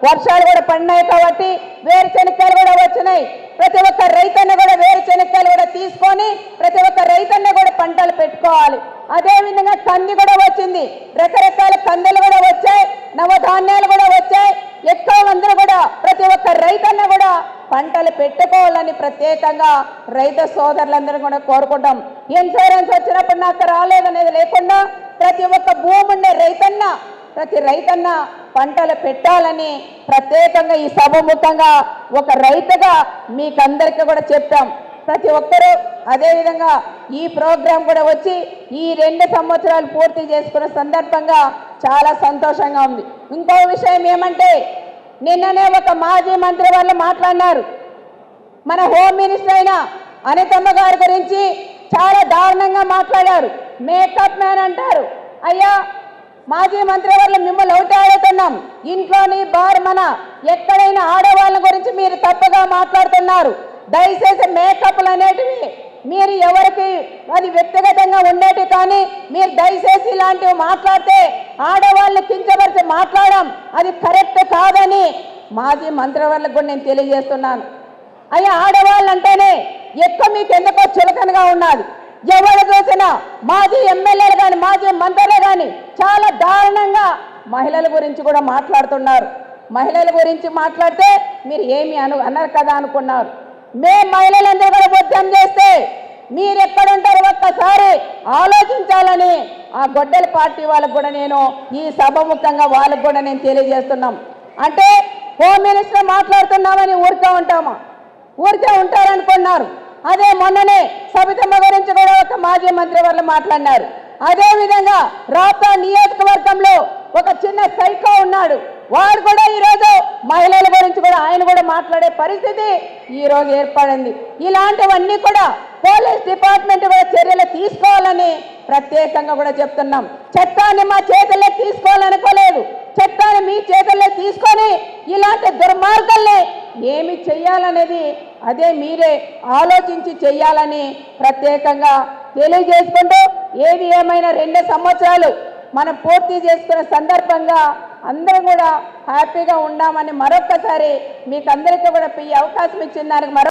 వర్షాలు కూడా పడినాయి కాబట్టి వేరుశెనక్కాయలు కూడా వచ్చినాయి. ప్రతి ఒక్క రైతన్న కూడా వేరుశెనక్కాయలు కూడా తీసుకొని ప్రతి ఒక్క రైతన్న కూడా పంటలు పెట్టుకోవాలి. అదేవిధంగా కంది కూడా వచ్చింది, రకరకాల కందులు కూడా వచ్చాయి, నవధాన్యాలు కూడా వచ్చాయి. ఎక్కువ మంది కూడా ప్రతి ఒక్క రైతన్న కూడా పంటలు పెట్టుకోవాలని ప్రత్యేకంగా రైతు సోదరులందరూ కూడా కోరుకుంటాం. ఇన్సూరెన్స్ వచ్చినప్పుడు నాకు రాలేదనేది లేకుండా ప్రతి ఒక్క భూమి ఉండే రైతన్న ప్రతి రైతన్న పంటలు పెట్టాలని ప్రత్యేకంగా ఈ సభముఖంగా ఒక రైతుగా మీకందరికీ కూడా చెప్పాం. ప్రతి ఒక్కరూ అదేవిధంగా ఈ ప్రోగ్రాం కూడా వచ్చి ఈ 2 సంవత్సరాలు పూర్తి చేసుకున్న సందర్భంగా చాలా సంతోషంగా ఉంది. ఇంకో విషయం ఏమంటే నిన్ననే ఒక మాజీ మంత్రి వాళ్ళు మాట్లాడినారు. మన హోమ్ మినిస్టర్ అయిన అనితమ్మ గారి గురించి చాలా దారుణంగా మాట్లాడారు. మేకప్ మ్యాన్ అంటారు. అయ్యా మాజీ మంత్రి వాళ్ళు మిమ్మల్ని ఒకటి అడుగుతున్నాం, ఇంట్లోని మన ఎక్కడైనా ఆడవాళ్ళ గురించి మీరు తప్పుగా మాట్లాడుతున్నారు. దయచేసి మేకప్లు అనేటివి మీరు ఎవరికి అది వ్యక్తిగతంగా ఉండేటి, కానీ మీరు దయచేసి ఇలాంటివి మాట్లాడితే ఆడవాళ్ళని కించపరిచి మాట్లాడడం అది కరెక్ట్ కాదని మాజీ మంత్రి వాళ్ళకు కూడా నేను తెలియజేస్తున్నాను. అయ్యా ఆడవాళ్ళు అంటేనే ఎక్కువ మీకు ఎందుకో చులకనగా ఉన్నది. ఎవరు చూసినా మాజీ ఎమ్మెల్యేలు కానీ మాజీ మంత్రులు కానీ చాలా దారుణంగా మహిళల గురించి కూడా మాట్లాడుతున్నారు. మహిళల గురించి మాట్లాడితే మీరు ఏమి అన్నారు కదా అనుకున్నారు. మేము మహిళలందరూ కూడా ఉద్యమం చేస్తే మీరు ఎక్కడుంటారు ఒక్కసారి ఆలోచించాలని ఆ గొడ్డల పార్టీ వాళ్ళకు కూడా నేను ఈ సభముఖంగా వాళ్ళకు కూడా నేను తెలియజేస్తున్నాం. అంటే హోమ్ మినిస్టర్ మాట్లాడుతున్నామని ఊరికే ఉంటామా? ఊరికే ఉంటారనుకున్నారు. అదే మొన్ననే సబితమ్మ గురించి కూడా ఒక మాజీ మంత్రి వాళ్ళు మాట్లాడినారు. అదేవిధంగా రాప్తా నియోజకవర్గంలో ఒక చిన్న సైకో ఉన్నాడు, వాడు కూడా ఈరోజు మహిళల గురించి కూడా ఆయన కూడా మాట్లాడే పరిస్థితి ఈరోజు ఏర్పడింది. ఇలాంటివన్నీ కూడా పోలీస్ డిపార్ట్మెంట్ కూడా చర్యలు తీసుకోవాలని ప్రత్యేకంగా కూడా చెప్తున్నాం. చట్టాన్ని మా చేతుల్లో తీసుకోవాలనుకోలేదు, చట్టాన్ని మీ చేతుల్లో తీసుకొని ఇలాంటి దుర్మార్గాల్ని ఏమి చెయ్యాలనేది అదే మీరే ఆలోచించి చెయ్యాలని ప్రత్యేకంగా తెలియజేసుకుంటూ ఏది ఏమైనా 2 సంవత్సరాలు మనం పూర్తి చేసుకున్న సందర్భంగా అందరూ కూడా హ్యాపీగా ఉండామని మరొక్కసారి మీకు అందరికీ కూడా ఈ అవకాశం ఇచ్చిన దానికి